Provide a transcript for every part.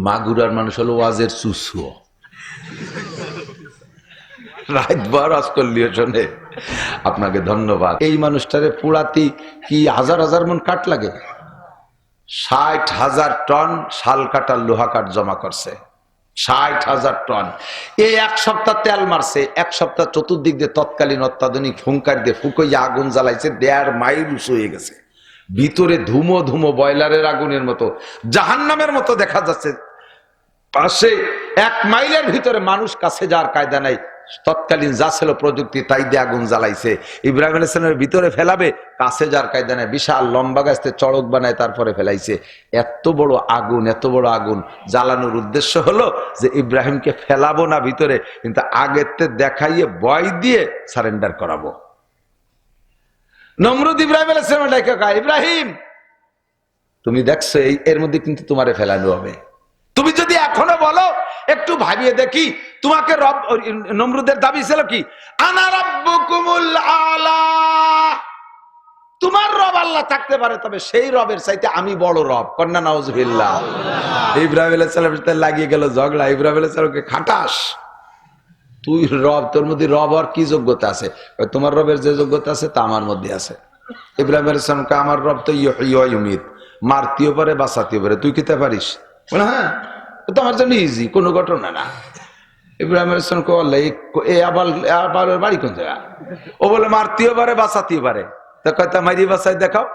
মাগুরার মানুষ হলো ওয়াজের চুসুও, রাত ভর আজ করলিও শোনে। আপনাকে ধন্যবাদ। এই মানুষটারে পুরাতি কি হাজার হাজার মন কাঠ লাগে, 60,000 টন শাল কাটার লোহা কাঠ জমা করছে, 60,000 টন। এই এক সপ্তাহ তেল মারছে, এক সপ্তাহ চতুর্দিক দিয়ে তৎকালীন অত্যাধুনিক ফুঙ্কার দিয়ে ফুকইয়া আগুন জ্বালাইছে, 1.5 মাইল উঁচু হয়ে গেছে। ভিতরে ধুমো ধুমো বয়লারের আগুনের মতো, জাহান্নামের মতো দেখা যাচ্ছে। পাশে 1 মাইলের ভিতরে মানুষ কাছে যাওয়ার কায়দা নাই, তৎকালীন যা ছিল প্রযুক্তি তাই দিয়ে আগুন জ্বালাইছে। ইব্রাহিম আলাইহিস সালামের ভিতরে ফেলাবে, কাছে যাওয়ার কায়দা নাই, বিশাল লম্বা গাছতে চড়ক বানায় তারপরে ফেলাইছে। এত বড় আগুন, এত বড় আগুন জ্বালানোর উদ্দেশ্য হলো যে ইব্রাহিমকে ফেলাবো না ভিতরে, কিন্তু আগেতে দেখাইয়ে ভয় দিয়ে সারেন্ডার করাবো। নমরুদ ইব্রাহিম আলাইহিস সালামের ডাকে কয়, ইব্রাহিম তুমি দেখছো এর মধ্যে কিন্তু তোমারে ফেলানো হবে, তুমি যদি এখনো বলো একটু ভাবিয়ে দেখি। তোমাকে রব, নমরুদের দাবি ছিল কি, আনা রাব্বুকুমুল আলা, তোমার রব আল্লাহ থাকতে পারে, তবে সেই রবের চাইতে আমি বড় রব। কন্যা নাউজুবিল্লাহ। ইব্রাহিম আলাইহিস সালামের সাথে লাগিয়ে গেল ঝগড়া। ইব্রাহিম আলাইহিস সালামকে খাটাস, তুই রব, তোর মধ্যে রব আর কি যোগ্যতা আছে? তোমার রবের যে যোগ্যতা আছে তা আমার মধ্যে আছে। ইব্রাহিম আলাইহিস সালামকে, আমার রব তো ইউহয়ী ওয়া ইউমীত, মারতেও পারে বাঁচাতেও পারে, তুই কিতে পারিস? বলে হ্যাঁ, তোমার জন্য ইজি, কোনো ঘটনা না। ইব্রাহিম আলাইহিস সালাম কলে এ আবার বাড়ি কোন জায়গা? ও বলে মারতেও পারে বাঁচাতেও পারে। তা কয়টা মারি বাঁচাই দেখাও।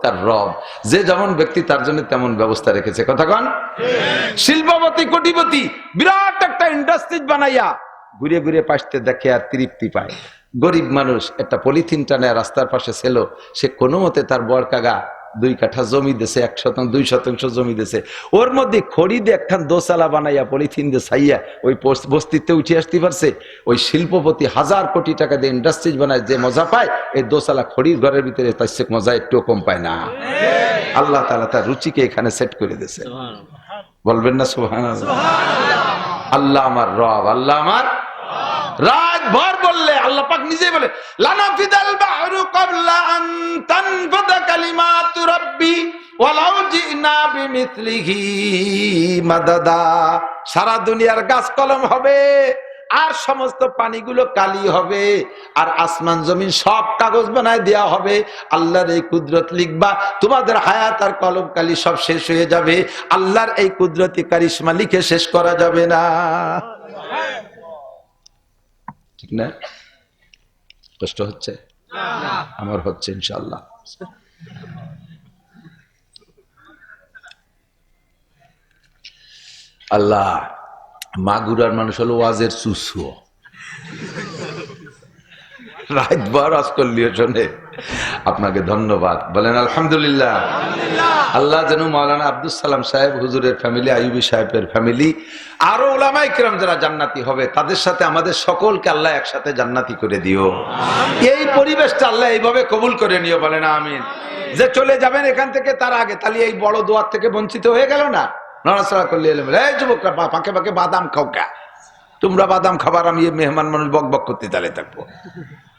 তার রব যে যেমন ব্যক্তি তার জন্য তেমন ব্যবস্থা রেখেছে। কথা কন। শিল্পপতি কোটিপতি বিরাট একটা ইন্ডাস্ট্রি বানাইয়া ঘুরে ঘুরে পাশতে দেখে আর তৃপ্তি পায়। গরিব মানুষ একটা পলিথিন টানে রাস্তার পাশে ছিল, সে কোনো মতে তার বর কাগা 2 কাঠা জমি দিছে, 1%, 2% জমি দিছে, ওর মধ্যে খড়ি দিয়ে একখান দোসালা বানাইয়া পলিথিন দিয়ে ছাইয়া ওই বস্তিতে উঠে আসতে পারছে। ওই শিল্পপতি 1000 কোটি টাকা দিয়ে ইন্ডাস্ট্রিজ বানায়, যে মজা পায় এই দোসালা খড়ির ঘরের ভিতরে তার সে মজা একটু কম পায় না। আল্লাহ তাআলা তার রুচিকে এখানে সেট করে দিয়েছে। বলবেন না সুবহানাল্লাহ? আল্লাহ আমার রব, আল্লাহ আমার রাত ভর বললে আল্লাহ পাক নিজেই বলে, লানাফিদাল বাহরু ক্বাবলা আন তানফাদা কালিমাতু রাব্বি ওয়ালাউ জিনা বিমিসলিহি মাদাদা। সারা দুনিয়ার গাছ কলম হবে, আর সমস্ত পানিগুলো কালি হবে, আর আসমান জমিন সব কাগজ বানায় দেয়া হবে। আল্লাহর এই কুদরত লিখবা, তোমাদের হায়াত আর কলম কালি সব শেষ হয়ে যাবে। আল্লাহর এই কুদরতি কারিশমা লিখে শেষ করা যাবে না। ঠিক না? কষ্ট হচ্ছে? আমার হচ্ছে ইনশাআল্লাহ। আল্লাহ, মাগুরার মানুষ হলো ওয়াজের চুসুও, রাত ভর আজ করলিও শোনে। আপনাকে ধন্যবাদ। বলেন আলহামদুলিল্লাহ। আল্লাহ যেন মাওলানা আব্দুল সালাম সাহেব হুজুরের ফ্যামিলি, আইয়ুবী সাহেবের ফ্যামিলি, আরো উলামায়ে কিরাম যারা জান্নাতি হবে তাদের সাথে আমাদের সকলকে আল্লাহ একসাথে জান্নাতি করে দিও। এই পরিবেশটা আল্লাহ এইভাবে কবুল করে নিও। বলেন আমিন। যে চলে যাবেন এখান থেকে তার আগে তাহলে এই বড় দোয়ার থেকে বঞ্চিত হয়ে গেল না। নড়াচড়া করলে এলেন, এই যুবকরা পাকে পাকে বাদাম খাও কা, তোমরা বাদাম খাবার, আমি মেহমান মানুষ বক বক করতে তালে থাকবো।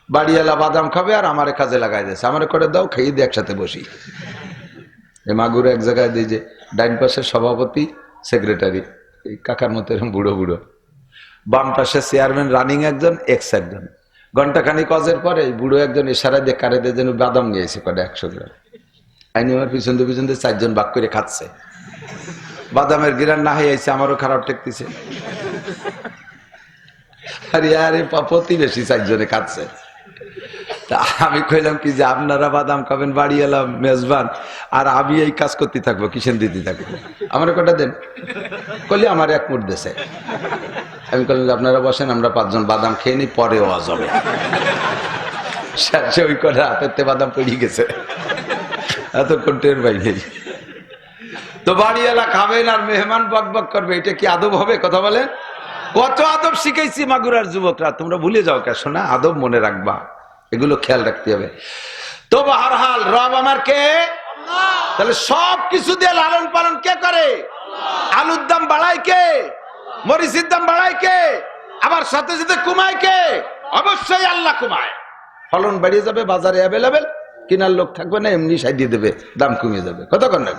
বাড়িওয়ালা বাদাম খাবে আর আমারে কাজে লাগাই দিয়েছে, আমারে করে দাও, খেয়ে দিয়ে একসাথে বসি। এ মাগুর এক জায়গায় দিয়ে যে ডাইন পাশের সভাপতি সেক্রেটারি, এই কাকার মতো এরকম বুড়ো বুড়ো, বাম পাশে চেয়ারম্যান রানিং একজন, এক্স একজন। ঘন্টাখানিক কাজের পরে বুড়ো একজন ইশারা দিয়ে কারে দিয়ে যেন বাদাম নিয়েছে কটা 100 গ্রাম। আইনি আমার পিছন দিয়ে 4 জন ভাগ করে খাচ্ছে। বাদামের গিরান না হয়ে আইছে, আমারও খারাপ ঠেকতেছে। আরে আরে প্রতিবেশী 4 জনে খাচ্ছে। তা আমি কইলাম কি যে আপনারা বাদাম খাবেন, বাড়ি এলাম মেজবান, আর আমি এই কাজ করতে থাকবো, কিসেন দিতে থাকবো, আমার কটা দেন। কইলে আমার 1 মুঠ দেশে। আমি কইলাম আপনারা বসেন, আমরা 5 জন বাদাম খেয়ে নি, পরে ওয়াজ হবে। সে ওই কটা হাতের বাদাম পড়ে গেছে, এতক্ষণ টের বাইরে। তো বাড়িওয়ালা খাবেন আর মেহমান বক বক করবে, এটা কি আদব হবে? কথা বলেন। কত আদব শিখাইছি মাগুরার যুবকরা, তোমরা ভুলে যাও কে শোনা, আদব মনে রাখবা, এগুলো খেয়াল রাখতে হবে। তো বাহরহাল রব আমার কে? তাহলে সব কিছু দিয়ে লালন পালন কে করে? আলুর দাম বাড়ায় কে? মরিচের দাম বাড়ায় কে? আবার সাথে সাথে কমায় কে? অবশ্যই আল্লাহ কমায়। ফলন বাড়িয়ে যাবে, বাজারে অ্যাভেলেবেল, কেনার লোক থাকবে না, এমনি সাইড দিয়ে দেবে, দাম কমে যাবে। কতক্ষণ না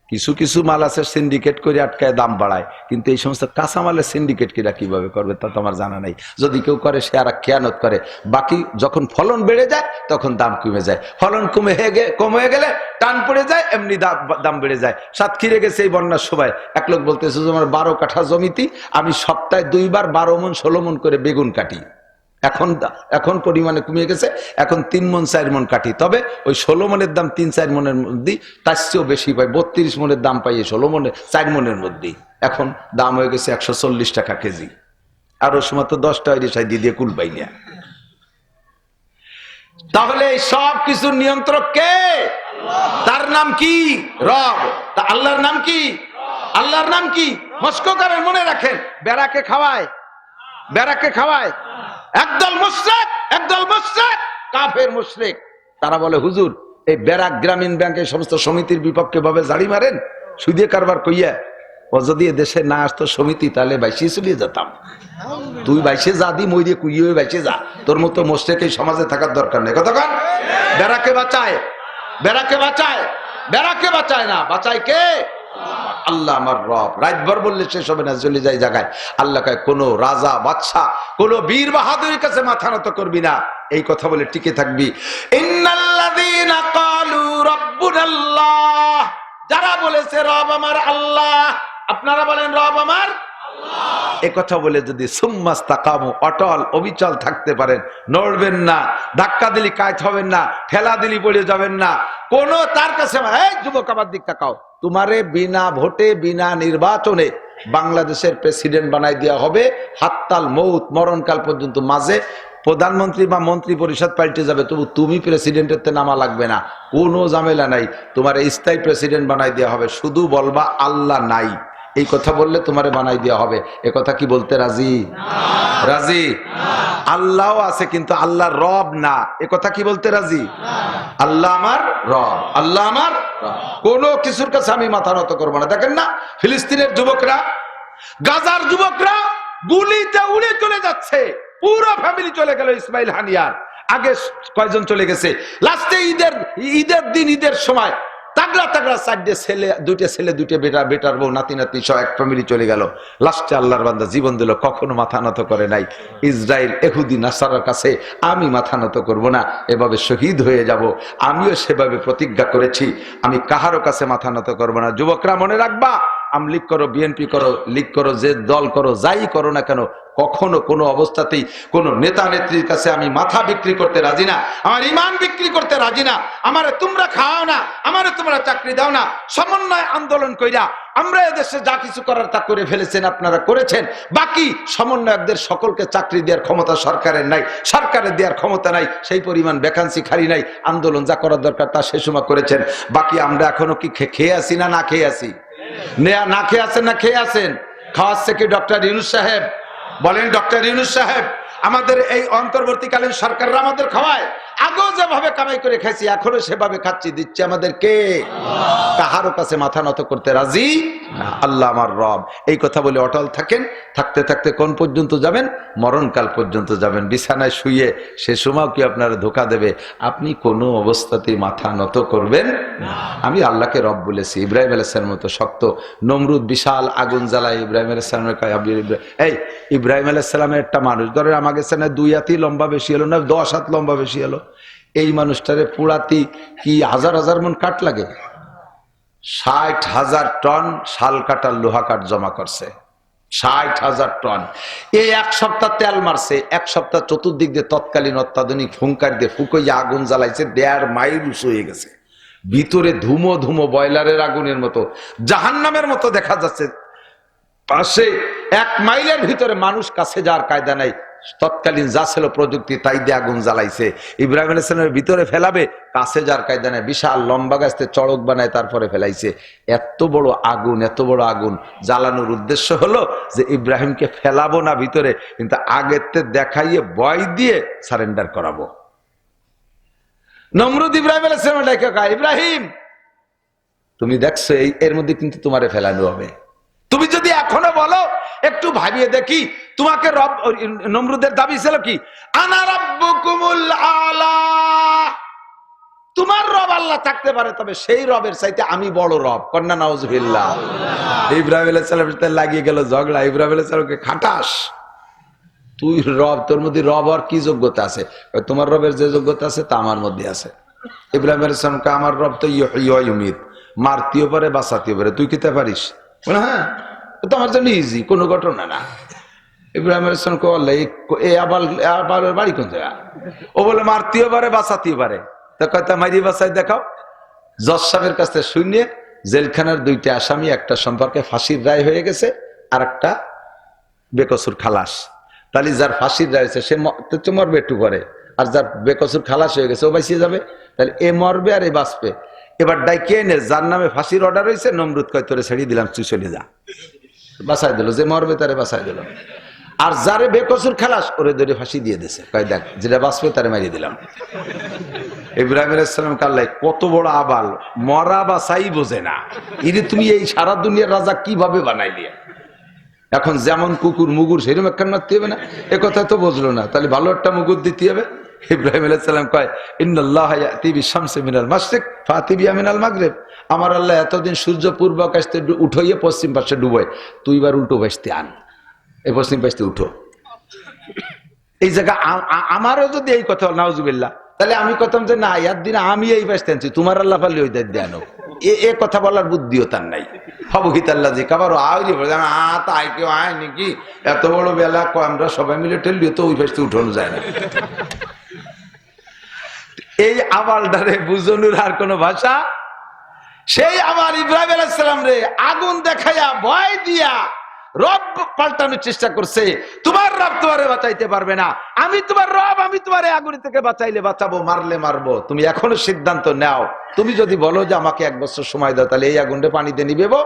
কি কিছু কিছু মাল আছে সিন্ডিকেট করে আটকায় দাম বাড়ায়, কিন্তু এই সমস্ত কাঁচামালের সিন্ডিকেট কিরা কিভাবে করবে তা তো আমার জানা নাই। যদি কেউ করে সে আর খেয়ানত করে। বাকি যখন ফলন বেড়ে যায় তখন দাম কমে যায়, ফলন কম হয়ে গেলে টান পড়ে যায়, এমনি দাম বেড়ে যায়। সাতক্ষীরে গেছে এই বন্যার সময় এক লোক বলতেছে যে আমার 12 কাঠা জমিতে আমি সপ্তাহে 2 বার 12 মণ 16 মণ করে বেগুন কাটি। এখন পরিমাণে কমিয়ে গেছে, এখন 3 মণ 4 মণ কাটি। তবে ওই 16 মণের দাম 3-4 মণের মধ্যেই, তার চেয়েও বেশি পাই। 32 মণের দাম পাই 16 মণের 4 মণের মধ্যেই। এখন দাম হয়ে গেছে 140 টাকা কেজি। আর ওই সময় তো 10 টাকা রেশাই দিয়ে কুল পাই না। তাহলে সব কিছু নিয়ন্ত্রক কে? তার নাম কি? রব। তা আল্লাহর নাম কি? আল্লাহর নাম কি? মস্কো করেন, মনে রাখেন। বেড়াকে খাওয়ায়, বেড়াকে খাওয়ায় একদল মুশরিক, একদল মুশরিক, কাফের মুশরিক। তারা বলে হুজুর এই ব্যারাক গ্রামীণ ব্যাংকের সমস্ত সমিতির বিপক্ষে ভাবে জাড়ি মারেন সুদে কারবার কইয়া। ও যদি দেশে না আসতো সমিতি তাহলে বাইশে চলিয়ে যেতাম। তুই বাইশে যা দি মই দিয়ে কুইয়ে বাইশে যা, তোর মতো মুশরিক এই সমাজে থাকার দরকার নেই। কতক্ষণ ব্যারাকে বাঁচায়, ব্যারাকে বাঁচায়, ব্যারাকে বাঁচায় না, বাঁচায় কে? আল্লাহ আমার রব। রাতভর বললে শেষ হবে না, চলে যায় জায়গায়। আল্লাহ কয় কোন রাজা বাদশা, কোন বীর বাহাদুরের কাছে মাথা নত করবি না, এই কথা বলে টিকে থাকবি। ইন্নাল্লাযীনা ক্বালু রাব্বুনাল্লাহ, যারা বলেছে রব আমার আল্লাহ, আপনারা বলেন রব আমার আল্লাহ। এই কথা বলে যদি সুম্মাস্তাকামু, অটল অবিচল থাকতে পারেন, নড়বেন না, ধাক্কা দিলি কায়ত হবেন না, ঠেলা দিলি পড়ে যাবেন না, কোন তার কাছে এই যুবক আমার দিক তাকাও, তোমারে বিনা ভোটে বিনা নির্বাচনে বাংলাদেশের প্রেসিডেন্ট বানাই দেওয়া হবে, হাত্তাল মৌত, মরণকাল পর্যন্ত। মাঝে প্রধানমন্ত্রী বা মন্ত্রী পরিষদ পাল্টে যাবে, তবু তুমি প্রেসিডেন্টের নামা লাগবে না, কোনো ঝামেলা নাই, তোমার স্থায়ী প্রেসিডেন্ট বানাই দেওয়া হবে। শুধু বলবা আল্লাহ নাই, এই কথা বললে তোমারে বানাই দেওয়া হবে। এ কথা কি বলতে রাজি? রাজি? আল্লাহও আছে কিন্তু আল্লাহ রব না, এ কথা কি বলতে রাজি? আল্লাহ আমার রব, আল্লাহ আমার রব। কোনো কিছুর কাছে আমি মাথা নত করবো না। দেখেন না ফিলিস্তিনের যুবকরা, গাজার যুবকরা গুলিতে উড়ে চলে যাচ্ছে, পুরো ফ্যামিলি চলে গেল ইসমাইল হানিয়ার। আগে কয়জন চলে গেছে? লাস্টে ঈদের দিন, ঈদের সময় তাগড়া তাগড়া চারটে ছেলে, দুইটা ছেলে, দুইটা বেটা, বেটার বউ, নাতি নাতি সব এক ফ্যামিলি চলে গেল। লাস্টে আল্লাহর বান্দা জীবন দিল, কখনো মাথা নত করে নাই। ইসরায়েল ইহুদি নাসারার কাছে আমি মাথা নত করব না, এভাবে শহীদ হয়ে যাব। আমিও সেভাবে প্রতিজ্ঞা করেছি, আমি কাহারও কাছে মাথা নত করব না। যুবকরা মনে রাখবা, আমলিগ করো, বিএনপি করো, লীগ করো, যে দল করো, যাই করো না কেন, কখনো কোনো অবস্থাতেই কোনো নেতা নেত্রীর কাছে আমি মাথা বিক্রি করতে রাজি না, আমার ইমান বিক্রি করতে রাজি না। আমারে তোমরা খাও না, আমারে তোমরা চাকরি দাও না। সমন্বয় আন্দোলন কইরা আমরা এদেশে যা কিছু করার তা করে ফেলেছেন, আপনারা করেছেন। বাকি সমন্বয়কদের সকলকে চাকরি দেওয়ার ক্ষমতা সরকারের নাই, সরকারের দেওয়ার ক্ষমতা নাই, সেই পরিমাণ ভ্যাকান্সি খালি নাই। আন্দোলন যা করার দরকার তা সে সময় করেছেন। বাকি আমরা এখনো কি খেয়ে আসি না না খেয়ে আসি? না খেয়ে আছেন না খেয়ে আছেন? খাওয়াচ্ছে কি ডক্টর ইউনূস সাহেব? বলেন ডক্টর ইউনূস সাহেব। আমাদের এই অন্তর্বর্তীকালীন সরকাররা আমাদের খাওয়ায়। আগেও যেভাবে কামাই করে খাইছি, এখনো সেভাবে খাচ্ছি। দিচ্ছে আমাদেরকে। কাহারও কাছে মাথা নত করতে রাজি না। আল্লাহ আমার রব। এই কথা বলে অটল থাকেন। থাকতে থাকতে কোন পর্যন্ত যাবেন? মরণকাল পর্যন্ত যাবেন। বিছানায় শুয়ে সে সময় কি আপনারা ধোকা দেবে, আপনি কোনো অবস্থাতেই মাথা নত করবেন না। আমি আল্লাহকে রব বলেছি। ইব্রাহিম আলাইহিস সালামের মতো শক্ত। নমরুদ বিশাল আগুন জ্বালায়, ইব্রাহিম আলাইহিস সালামের এই ইব্রাহিম আলাইহিস সালামের একটা মানুষ, ধরে আমাকে সেখানে 2 হাতই লম্বা বেশি হলো না, 10 হাত লম্বা বেশি হলো। এই মানুষটারে পুরাতি কি হাজার হাজার মন কাঠ লাগে। 60,000 টন শাল কাটার লোহা কাঠ জমা করছে। 60,000 টন। এই 1 সপ্তাহ তেল মারছে, 1 সপ্তাহ চতুর্দিক দিয়ে তৎকালীন অত্যাধুনিক ফুঙ্কার দিয়ে ফুকইয়া আগুন জ্বালাইছে। 1.5 মাইল উঁচু হয়ে গেছে। ভিতরে ধুমো ধুমো, বয়লারের আগুনের মতো, জাহান্নামের মতো দেখা যাচ্ছে। পাশে 1 মাইলের ভিতরে মানুষ কাছে যাওয়ার কায়দা নাই। তৎকালীন যা ছিল প্রযুক্তি তাই দিয়ে আগুন জ্বালাইছে। ইব্রাহিম আলাইহিস সালামের ভিতরে ফেলাবে, কাছে যার কায়দা নাই। বিশাল লম্বা গাছতে চড়ক বানায় তারপরে ফেলাইছে। এত বড় আগুন, এত বড় আগুন জ্বালানোর উদ্দেশ্য হলো যে ইব্রাহিমকে ফেলাবো না ভিতরে, কিন্তু আগেতে দেখাইয়ে ভয় দিয়ে সারেন্ডার করাবো। নমরুদ ইব্রাহিম আলাইহিস সালামের ডাকে কয়, ইব্রাহিম তুমি দেখছো এর মধ্যে কিন্তু তোমারে ফেলানো হবে। তুমি যদি এখনো বলো, একটু ভাবিয়ে দেখি, তোমাকে রব। নমরুদের দাবি ছিল কি? আনা রাব্বুকুমুল আলা, তোমার রব আল্লাহ থাকতে পারে, তবে সেই রবের চাইতে আমি বড় রব। কন্যা নাউজুবিল্লাহ। ইব্রাহিম আলাইহিস সালামের সাথে লাগিয়ে গেল ঝগড়া। ইব্রাহিম আলাইহিস সালামকে খাটাস, তুই রব, তোর মধ্যে রব আর কি যোগ্যতা আছে? তোমার রবের যে যোগ্যতা আছে তা আমার মধ্যে আছে। ইব্রাহিম আলাইহিস সালামকে আমার রব তো ইউমিত, মারতেও পারে বাঁচাতেও পারে, তুই কিতে পারিস? হ্যাঁ, তোমার জন্য ইজি, কোনো ঘটনা না। ইব্রাহিম আলাইহিস সালামকে বললে এই আবার বাড়ি কোন জায়গা? ও বলে মারতেও পারে বাঁচাতেও পারে। তা কয়টা মারি বাঁচাই দেখাও। জজ সাহেবের কাছে শুনে জেলখানার দুইটা আসামি, একটা সম্পর্কে ফাঁসির রায় হয়ে গেছে, আর একটা বেকসুর খালাস। তাহলে যার ফাঁসির রায় হয়েছে সে তো মরবে একটু পরে, আর যার বেকসুর খালাস হয়ে গেছে ও বাঁচিয়ে যাবে। তাহলে এ মরবে আর এ বাঁচবে। এবার ডাইকে এনে যার নামে ফাঁসির অর্ডার হয়েছে, নমরুদ কয় তোরে ছেড়ে দিলাম, তুই চলে যা, বাঁচাই দিল। যে মরবে তারে বাঁচাই দিল। আর যারে বেকসুর খালাস ওরে ধরে ফাঁসি দিয়ে দিছে, কয় দেখ যেটা বাঁচবে তারে মারিয়ে দিলাম। ইব্রাহিম আলাইহিস সালাম কাল্লাই কত বড় আবাল, মরা বাঁচাই বোঝে না। ইরে তুমি এই সারা দুনিয়ার রাজা কিভাবে বানাইলি? এখন যেমন কুকুর মুগুর সেরকম একখান মারতে হবে না, এ কথা তো বুঝলো না। তাহলে ভালো একটা মুগুর দিতে হবে। ইব্রাহিম আলাইহিস সালাম কয় ইন্নাল্লাহ ইয়াতি বিশ-শামসি মিনাল মাশরিক ফাতি বিহা মিনাল মাগরিব। আমার আল্লাহ এতদিন সূর্য পূর্ব আকাশ থেকে উঠাইয়ে পশ্চিম পাশে ডুবোয়, তুই এবার উল্টো পাশে আন, এই পশ্চিম পাশে উঠো। এই জায়গা আমারও যদি এই কথা নাউজুবিল্লাহ, তাহলে আমি কথাম যে না, ইয়ার দিন আমি এই পাশে আনছি, তোমার আল্লাহ পারলে ওই দায়িত্ব আনো। এ কথা বলার বুদ্ধিও তার নাই। হবহিতাল্লাহ জি কাবারও আইলি বলে তাই কেউ আয় নাকি, এত বড় বেলা আমরা সবাই মিলে ঠেললি তো ওই পাশে উঠানো যায় না। এই আবালটারে বুঝানোর আর কোন ভাষা? সেই আমার ইব্রাহিম আলাইহিস সালাম রে আগুন দেখাইয়া ভয় দিয়া রব পাল্টানোর চেষ্টা করছে। তোমার রব তোমারে বাঁচাইতে পারবে না, আমি তোমার রব, আমি তোমার আগুন থেকে বাঁচাইলে বাঁচাবো, মারলে মারবো। তুমি এখনো সিদ্ধান্ত নাও। তুমি যদি বলো যে আমাকে 1 বছর সময় দাও, তাহলে এই আগুনটা পানিতে নিবেবো।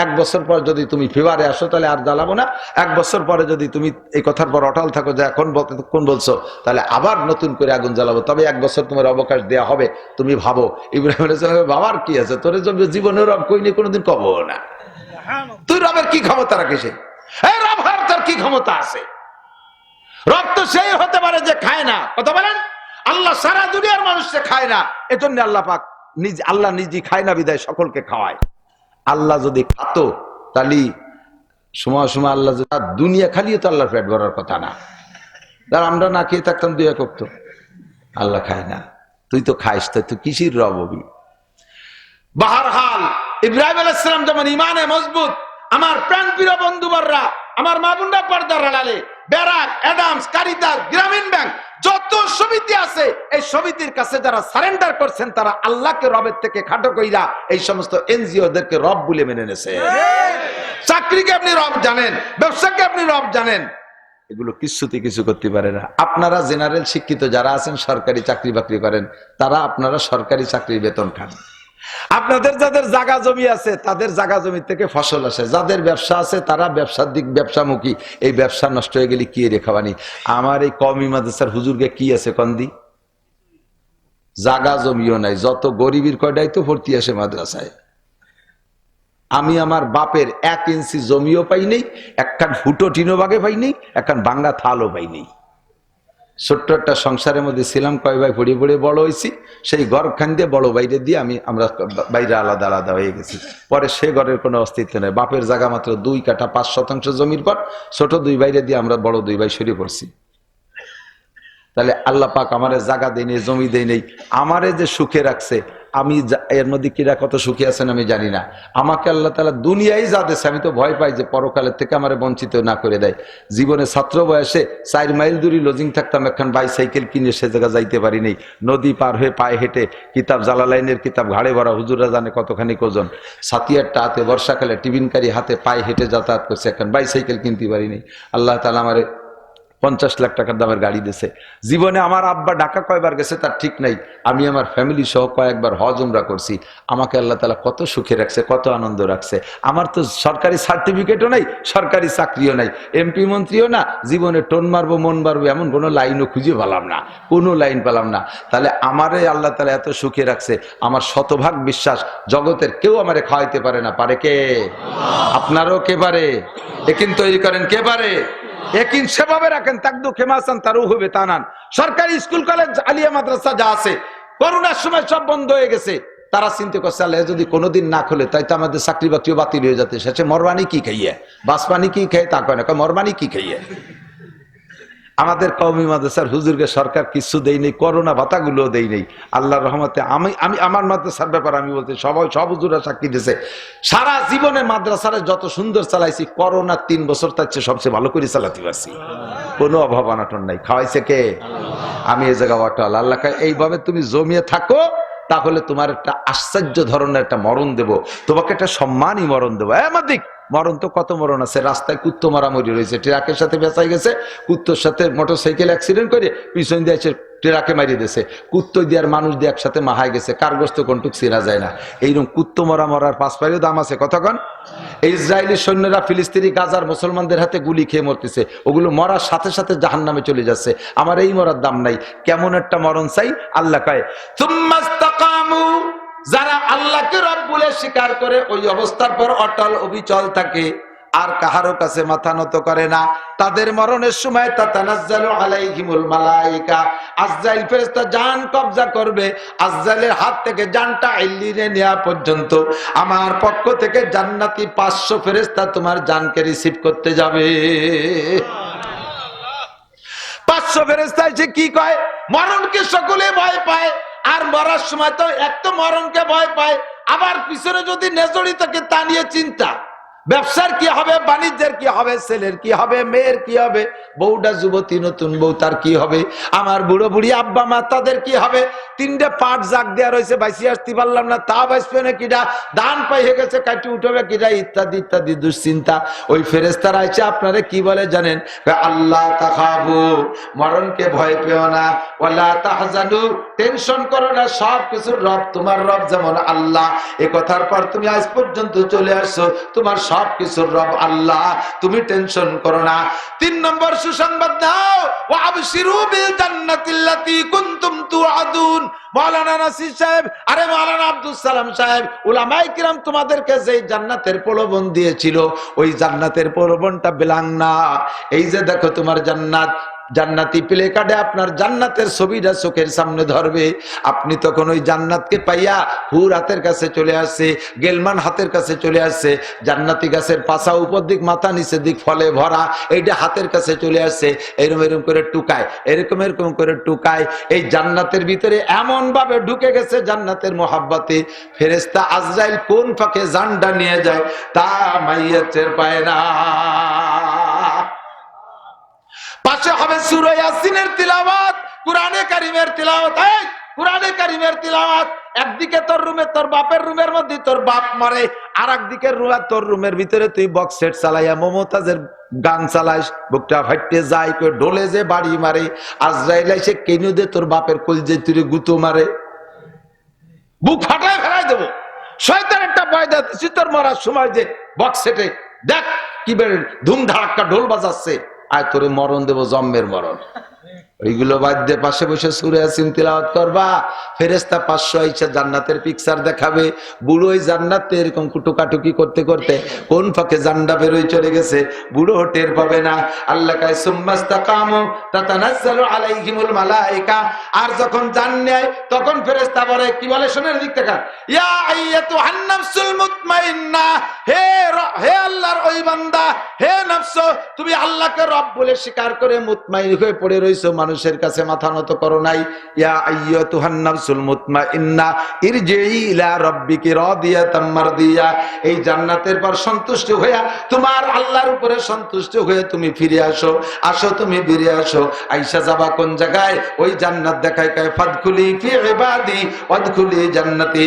1 বছর পর যদি তুমি ফিভারে আসো তাহলে আর জ্বালাবো না। 1 বছর পরে যদি তুমি এই কথার পর অটল থাকো যে এখন কোন বলছো, তাহলে আবার নতুন করে আগুন জ্বালাবো, তবে 1 বছর তোমার অবকাশ দেওয়া হবে। তুমি ভাবো। ইব্রাহিম আলাইহিস সালামের বাবার কি আছে? তোর জীবনের রব কইনি কোনোদিন কবো না। তুই রবের কি ক্ষমতা রাখিস? রব হওয়ার তোর কি ক্ষমতা আছে? রব তো সেই হতে পারে যে খায় না। কথা বলেন, আল্লাহ সারা দুনিয়ার মানুষকে খায় না, এজন্য আল্লাহ পাক আল্লাহ নিজে খায় না বিদায় সকলকে খাওয়ায়। আল্লাহ যদি খাতো তাহলে সময় সময় আল্লাহ দুনিয়া খালিও তো আল্লাহর পেট ভরার কথা না। তার আমরা না খেয়ে থাকতাম দুয়া করতো। আল্লাহ খায় না, তুই তো খাইস, তুই কিসির রব হবি? বাহারহাল ইব্রাহিম আলাইহিস সালাম যেমন ইমানে মজবুত, আমার প্রাণ প্রিয় বন্ধুবররা, আমার মা বোনরা পর্দার আড়ালে, ব্যারাক, অ্যাডামস, কারিতাস, গ্রামীণ ব্যাংক যত সমিতি আছে, এই সমিতির কাছে যারা সারেন্ডার করছেন তারা আল্লাহকে রবের থেকে খাটো কইরা এই সমস্ত এনজিওদেরকে রব বলে মেনে নেছে। চাকরিকে আপনি রব জানেন, ব্যবসাকে আপনি রব জানেন, এগুলো কিছুতে কিছু করতে পারে না। আপনারা জেনারেল শিক্ষিত যারা আছেন, সরকারি চাকরি বাকরি করেন, তারা আপনারা সরকারি চাকরির বেতন খান। আপনাদের যাদের জায়গা জমি আছে তাদের জায়গা জমি থেকে ফসল আসে, যাদের ব্যবসা আছে তারা ব্যবসার দিক ব্যবসামুখী। এই ব্যবসা নষ্ট হয়ে গেলে কি রেখাবানি? আমার এই কওমি মাদ্রাসার হুজুরকে কি আছে কন্দি? জায়গা জমিও নাই, যত গরিবের কয়টাই তো ভর্তি আসে মাদ্রাসায়। আমি আমার বাপের 1 ইঞ্চি জমিও পাই নেই, একখান ফুটো টিনো বাগে পাই নেই, একখান ভাঙ্গা থালও পাই নেই। ছোট্ট একটা সংসারের মধ্যে ছিলাম, কয় ভাই পড়ে পড়ে বড় হয়েছি। সেই ঘর খান দিয়ে বড় বাইরে দিয়ে আমরা বাইরে আলাদা আলাদা হয়ে গেছি। পরে সে ঘরের কোনো অস্তিত্ব নেই। বাপের জায়গা মাত্র 2 কাঠা 5 শতাংশ জমির পর ছোট 2 বাইরে দিয়ে আমরা বড় 2 ভাই সরে পড়ছি। তাহলে আল্লাহ পাক আমারে জায়গা দেয় নেই, জমি দেয় নেই, আমারে যে সুখে রাখছে, আমি এর মধ্যে কিরা কত সুখী আছেন আমি জানি না। আমাকে আল্লাহ তাআলা দুনিয়ায় যা দিয়েছে, আমি তো ভয় পাই যে পরকালের থেকে আমারে বঞ্চিত না করে দেয়। জীবনে ছাত্র বয়সে 4 মাইল দূরে লজিং থাকতাম, একখান বাইসাইকেল কিনে সে জায়গা যাইতে পারি নাই। নদী পার হয়ে পায়ে হেঁটে কিতাব, জালালাইনের কিতাব ঘাড়ে ভরা, হুজুররা জানে কতখানি ওজন, ছাতিয়ারটা হাতে, বর্ষাকালে টিফিনকারি হাতে পায়ে হেঁটে যাতায়াত করছে, একখান বাইসাইকেল কিনতে পারিনি। আল্লাহ তাআলা আমারে 50 লাখ টাকার দামের গাড়ি দিয়েছে। জীবনে আমার আব্বা ঢাকা কয়বার গেছে তার ঠিক নাই। আমি আমার ফ্যামিলি সহ কয়েকবার হজ উমরা করছি। আমাকে আল্লাহ তাআলা কত সুখে রাখছে, কত আনন্দ রাখছে। আমার তো সরকারি সার্টিফিকেটও নাই, সরকারি চাকরিও নাই, এমপি মন্ত্রীও না, জীবনে টোন মারবো মন মারবো এমন কোনো লাইনও খুঁজে পেলাম না, কোনো লাইন পেলাম না। তাহলে আমারে আল্লাহ তাআলা এত সুখে রাখছে, আমার শতভাগ বিশ্বাস জগতের কেউ আমারে খাওয়াইতে পারে না। পারে কে? আপনারও কে পারে? একিন তৈরি করেন কে পারে? একিন সেভাবে রাখেন, তাকদু খেমাসান তারও হবে তানান। সরকারি স্কুল কলেজ আলিয়া মাদ্রাসা যা আছে করোনার সময় সব বন্ধ হয়ে গেছে, তারা চিন্তা করছে আল্লাহ যদি কোনোদিন না খোলে তাই তো আমাদের চাকরি বাকরিও বাতিল হয়ে যেতে, শেষে মরবানি কি খাইয়ে, বাসপানি কি খাই তা কয় না, মরবানি কি খাইয়ে। আমাদের কওমি মাদ্রাসার হুজুরকে সরকার কিছু দেই নেই, করোনা ভাতাগুলো দেই নেই। আল্লাহর রহমতে আমি আমার মাদ্রাসার ব্যাপারে আমি বলতে সব হুজুরা সাক্ষী দিয়েছে, সারা জীবনে মাদ্রাসারে যত সুন্দর চালাইছি, করোনা 3 বছর তার চেয়ে সবচেয়ে ভালো করে চালাতে পারছি, কোনো অভাব অনাটন নাই। খাওয়াইছে কে? আমি এই জায়গা অটল। আল্লাহ এইভাবে তুমি জমিয়ে থাকো, তাহলে তোমার একটা আশ্চর্য ধরনের একটা মরণ দেব, তোমাকে একটা সম্মানই মরণ দেবো। মাদিক মরণ তো কত মরণ আছে, রাস্তায় কুত্তো মারামারি রয়েছে, ট্রাকের সাথে বেঁচাই গেছে, কুত্তোর সাথে মোটরসাইকেল অ্যাক্সিডেন্ট করে পিছন দিয়েছে, ট্রাকে মারিয়ে দিয়েছে, কুত্তো দিয়ে আর মানুষ দিয়ে একসাথে মাহায় গেছে, কারগ্রস্ত কোনটুক চেনা যায় না। এইরকম কুত্তো মরার 5 পাইও দাম আছে কতক্ষণ। ইসরায়েলি সৈন্যরা ফিলিস্তিনি গাজার মুসলমানদের হাতে গুলি খেয়ে মরতেছে, ওগুলো মরার সাথে সাথে জাহান্নামে চলে যাচ্ছে, আমার এই মরার দাম নাই। কেমন একটা মরণ চাই? আল্লাহ কয় সুম্মাস্তাকামু, যারা আল্লাহকে রব বলে স্বীকার করে ওই অবস্থার পর অটল অবিচল থাকে, আর কাহারো কাছে মাথা নত করে না, তাদের মরণের সময় তাতানাজ্জালু আলাইহিমুল মালায়েকা, আজরাইল ফেরেশতা জান কবজা করবে। আজরাইলের হাত থেকে জানটা ইল্লিনে নেওয়া পর্যন্ত আমার পক্ষ থেকে জান্নাতি 500 ফেরেশতা তোমার জানকে রিসিভ করতে যাবে। 500 ফেরেশতা এসে কি কয়? মরণকে সকলে ভয় পায়, আর মরার সময় তো এক তো মরণকে ভয় পায়, আবার পিছনে যদি নেজড়ি থাকে তা নিয়ে চিন্তা, ব্যবসার কি হবে, বাণিজ্যের কি হবে, ছেলের কি হবে, মেয়ের কি হবে, বউটা যুবতী নতুন বউ তার কি হবে, আমার বুড়ো বুড়ি আব্বা মা তাদের কি হবে, 3টে পাট জাগ দেওয়া রয়েছে, বাইসি আসতে পারলাম না, তা বাইসবে না কিটা, দান পাই হয়ে গেছে কাটি উঠবে কিটা, ইত্যাদি ইত্যাদি দুশ্চিন্তা। ওই ফেরেশতারা এসে আপনারে কি বলে জানেন? আল্লাহ তাখাবু, মরণকে ভয় পেও না, ওয়ালা তাহজানু, টেনশন করো না, সব কিছুর রব তোমার রব যেমন আল্লাহ। এ কথার পর তুমি আজ পর্যন্ত চলে আসছো, তোমার সব কিছুর রব আল্লাহ, তুমি টেনশন করো না। 3 নম্বর সুসংবাদ দাও, ওয়া আবশিরু বিল জান্নাতিল্লাতী কুনতুম তুআদুন। মাওলানা নাসির সাহেব, আরে মাওলানা আব্দুল সালাম সাহেব, উলামায়ে কিরাম তোমাদেরকে যেই জান্নাতের প্রলোভন দিয়েছিল, ওই জান্নাতের প্রলোভনটা বেলাং না। এই যে দেখো তোমার জান্নাত, জান্নাতি প্লে কার্ডে আপনার জান্নাতের ছবিটা চোখের সামনে ধরবে, আপনি তখন ওই জান্নাতকে পাইয়া হুর হাতের কাছে চলে আসছে, গেলমান হাতের কাছে চলে আসছে, জান্নাতি গাছের পাশা উপর দিক মাথা নিচের দিক ফলে ভরা, এইটা হাতের কাছে চলে আসছে, এরকম এরকম করে টুকায়, এরকম এরকম করে টুকায়। এই জান্নাতের ভিতরে এমন ভাবে ঢুকে গেছে জান্নাতের মোহাব্বতে, ফেরেশতা আজরাইল কোন ফাঁকে জানটা নিয়ে যায় তা মাইয়া টের পায় না। পাশে হবে সূরা ইয়াসিনের তিলাওয়াত, কুরআনে কারীমের তিলাওয়াত। এই কুরআনে কারীমের তিলাওয়াত, একদিকে তোর রুমে তোর বাপের রুমের মধ্যে তোর বাপ মরে, আর একদিকে তোর রুমের ভিতরে তুই বক্স সেট চালাইয়া মমতাজের গান চালাইস, বুকটা ফাইটে যায়, কেউ ঢোলে যে বাড়ি মারে, আজরাইল এসে কেনু দে তোর বাপের কলজে তুই গুতো মারে, বুক ফাটায় ফেলাই দেবো। শয়তান একটা ভয় দিচ্ছি তোর মরার সময়, যে বক্স সেটে দেখ কি বেড়ে ধুম ধাক্কা ঢোল বাজাচ্ছে, আয় তোরে মরণ দেবো, জম্মের মরণ। ওইগুলো বাদ দিয়ে পাশে বসে সূরা ইয়াসিন তিলাওয়াত করবা, ফেরেশতা 500 আইসা জান্নাতের পিকচার দেখাবে, বুড়ো ওই জান্নাতে এরকম কুটুকাটুকি করতে করতে কোন ফাঁকে জান্ডা বেরোয় চলে গেছে, বুড়ো টের পাবে না। আল্লাহ কয় সুম্মাস্তাকামু তাতানাজ্জালু আলাইহিমুল মালায়েকা, আর যখন জান নেয় তখন ফেরেশতা বলে, কি বলে শোনেন দিক থেকে, ইয়া আইয়াতুহান নাফসুল মুতমাইন্নাহ, হে আল্লাহর ওই বান্দা, হে নফস, তুমি আল্লাহকে রব বলে স্বীকার করে মুতমাইন হয়ে পড়ে রইছো, মানুষের কাছে মাথা নত করো নাই। ইয়া আইয়াতুহান নাফসুল মুতমাইন্নাহ ইরজিই ইলা রাব্বিকি রাদিয়াতাম মারদিয়া, এই জান্নাতের পর সন্তুষ্ট হইয়া তোমার আল্লাহর উপরে সন্তুষ্ট হয়ে তুমি ফিরে আসো, আসো তুমি ফিরে আসো। আয়েশা যাবা কোন জায়গায়? ওই জান্নাত দেখায়, কয় ফাদখুলি ফি ইবাদি ওয়াদখুলি জান্নাতি।